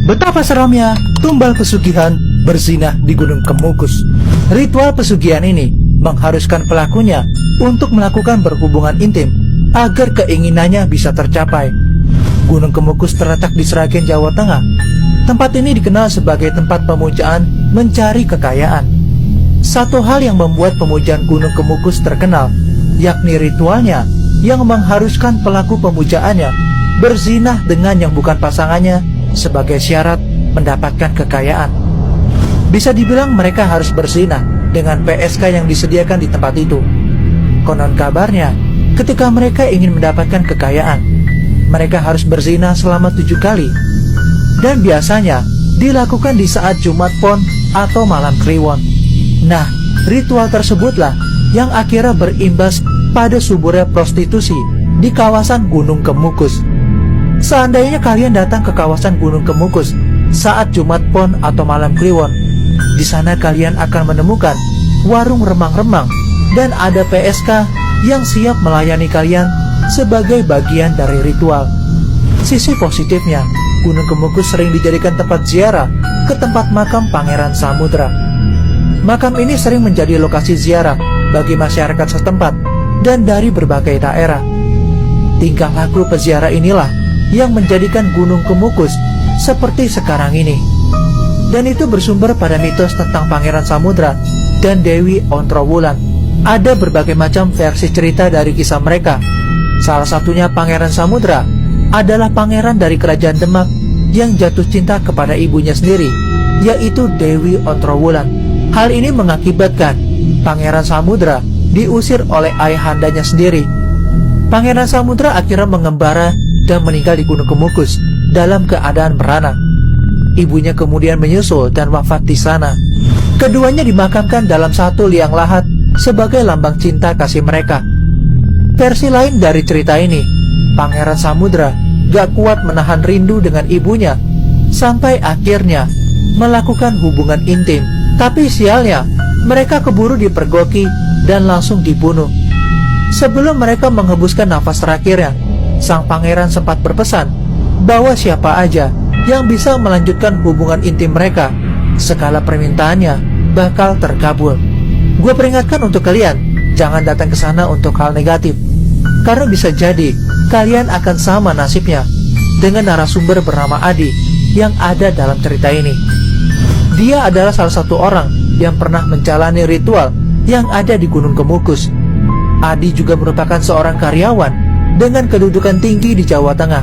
Betapa seramnya tumbal pesugihan berzinah di Gunung Kemukus. Ritual pesugihan ini mengharuskan pelakunya untuk melakukan berhubungan intim agar keinginannya bisa tercapai. Gunung Kemukus terletak di Sragen, Jawa Tengah. Tempat ini dikenal sebagai tempat pemujaan mencari kekayaan. Satu hal yang membuat pemujaan Gunung Kemukus terkenal, yakni ritualnya yang mengharuskan pelaku pemujaannya berzinah dengan yang bukan pasangannya sebagai syarat mendapatkan kekayaan. Bisa dibilang mereka harus berzinah dengan PSK yang disediakan di tempat itu. Konon kabarnya, ketika mereka ingin mendapatkan kekayaan, mereka harus berzinah selama 7 kali. Dan biasanya dilakukan di saat Jumat Pon atau malam Kliwon. Nah, ritual tersebutlah yang akhirnya berimbas pada suburnya prostitusi di kawasan Gunung Kemukus. Seandainya kalian datang ke kawasan Gunung Kemukus saat Jumat Pon atau malam Kliwon, di sana kalian akan menemukan warung remang-remang dan ada PSK yang siap melayani kalian sebagai bagian dari ritual. Sisi positifnya, Gunung Kemukus sering dijadikan tempat ziarah ke tempat makam Pangeran Samudra. Makam ini sering menjadi lokasi ziarah bagi masyarakat setempat dan dari berbagai daerah. Tingkah laku peziarah inilah yang menjadikan Gunung Kemukus seperti sekarang ini. Dan itu bersumber pada mitos tentang Pangeran Samudra dan Dewi Ontrowulan. Ada berbagai macam versi cerita dari kisah mereka. Salah satunya Pangeran Samudra adalah pangeran dari kerajaan Demak yang jatuh cinta kepada ibunya sendiri, yaitu Dewi Ontrowulan. Hal ini mengakibatkan Pangeran Samudra diusir oleh ayahandanya sendiri. Pangeran Samudra akhirnya mengembara dan meninggal di Gunung Kemukus dalam keadaan merana. Ibunya kemudian menyusul dan wafat di sana. Keduanya dimakamkan dalam satu liang lahat sebagai lambang cinta kasih mereka. Versi lain dari cerita ini, Pangeran Samudra gak kuat menahan rindu dengan ibunya sampai akhirnya melakukan hubungan intim. Tapi sialnya, mereka keburu dipergoki dan langsung dibunuh. Sebelum mereka menghembuskan nafas terakhirnya, sang pangeran sempat berpesan bahwa siapa aja yang bisa melanjutkan hubungan intim mereka, segala permintaannya bakal terkabul. Gue peringatkan untuk kalian, jangan datang ke sana untuk hal negatif, karena bisa jadi kalian akan sama nasibnya dengan narasumber bernama Adi yang ada dalam cerita ini. Dia adalah salah satu orang yang pernah menjalani ritual yang ada di Gunung Kemukus. Adi juga merupakan seorang karyawan dengan kedudukan tinggi di Jawa Tengah.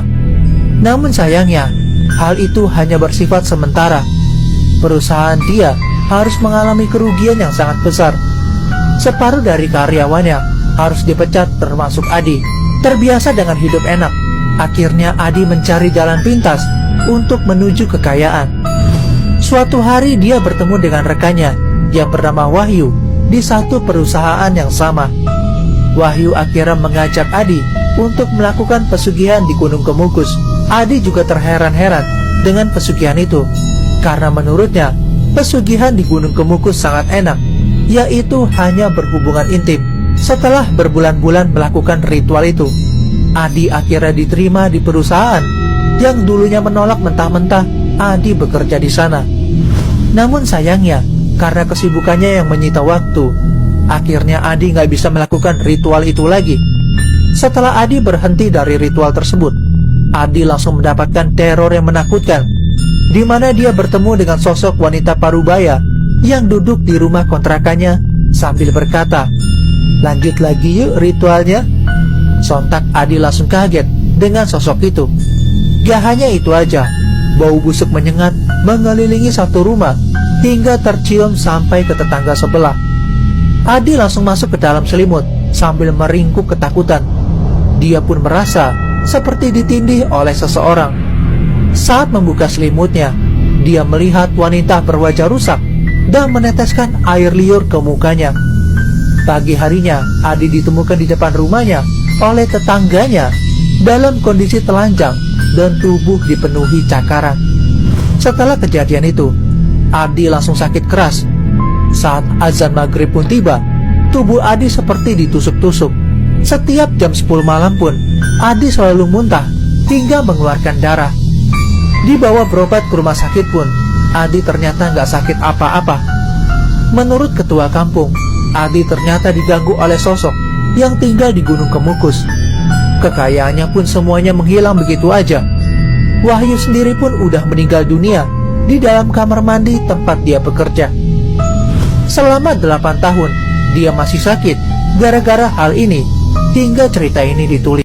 Namun sayangnya, hal itu hanya bersifat sementara. Perusahaan dia harus mengalami kerugian yang sangat besar. Separuh dari karyawannya harus dipecat, termasuk Adi. Terbiasa dengan hidup enak, akhirnya Adi mencari jalan pintas untuk menuju kekayaan. Suatu hari dia bertemu dengan rekannya yang bernama Wahyu di satu perusahaan yang sama. Wahyu akhirnya mengajak Adi untuk melakukan pesugihan di Gunung Kemukus. Adi juga terheran-heran dengan pesugihan itu, karena menurutnya pesugihan di Gunung Kemukus sangat enak, yaitu hanya berhubungan intim. Setelah berbulan-bulan melakukan ritual itu, Adi akhirnya diterima di perusahaan yang dulunya menolak mentah-mentah Adi bekerja di sana. Namun sayangnya, karena kesibukannya yang menyita waktu, akhirnya Adi nggak bisa melakukan ritual itu lagi. Setelah Adi berhenti dari ritual tersebut, Adi langsung mendapatkan teror yang menakutkan, di mana dia bertemu dengan sosok wanita parubaya yang duduk di rumah kontrakannya sambil berkata, "Lanjut lagi yuk ritualnya." Sontak Adi langsung kaget dengan sosok itu. Gak hanya itu aja, bau busuk menyengat mengelilingi satu rumah hingga tercium sampai ke tetangga sebelah. Adi langsung masuk ke dalam selimut sambil meringkuk ketakutan. Dia pun merasa seperti ditindih oleh seseorang. Saat membuka selimutnya, dia melihat wanita berwajah rusak dan meneteskan air liur ke mukanya. Pagi harinya, Adi ditemukan di depan rumahnya oleh tetangganya dalam kondisi telanjang dan tubuh dipenuhi cakaran. Setelah kejadian itu, Adi langsung sakit keras. Saat azan maghrib pun tiba, tubuh Adi seperti ditusuk-tusuk. Setiap jam 10 malam pun, Adi selalu muntah hingga mengeluarkan darah. Dibawa berobat ke rumah sakit pun, Adi ternyata nggak sakit apa-apa. Menurut ketua kampung, Adi ternyata diganggu oleh sosok yang tinggal di Gunung Kemukus. Kekayaannya pun semuanya menghilang begitu aja. Wahyu sendiri pun udah meninggal dunia di dalam kamar mandi tempat dia bekerja. Selama 8 tahun, dia masih sakit gara-gara hal ini, hingga cerita ini ditulis.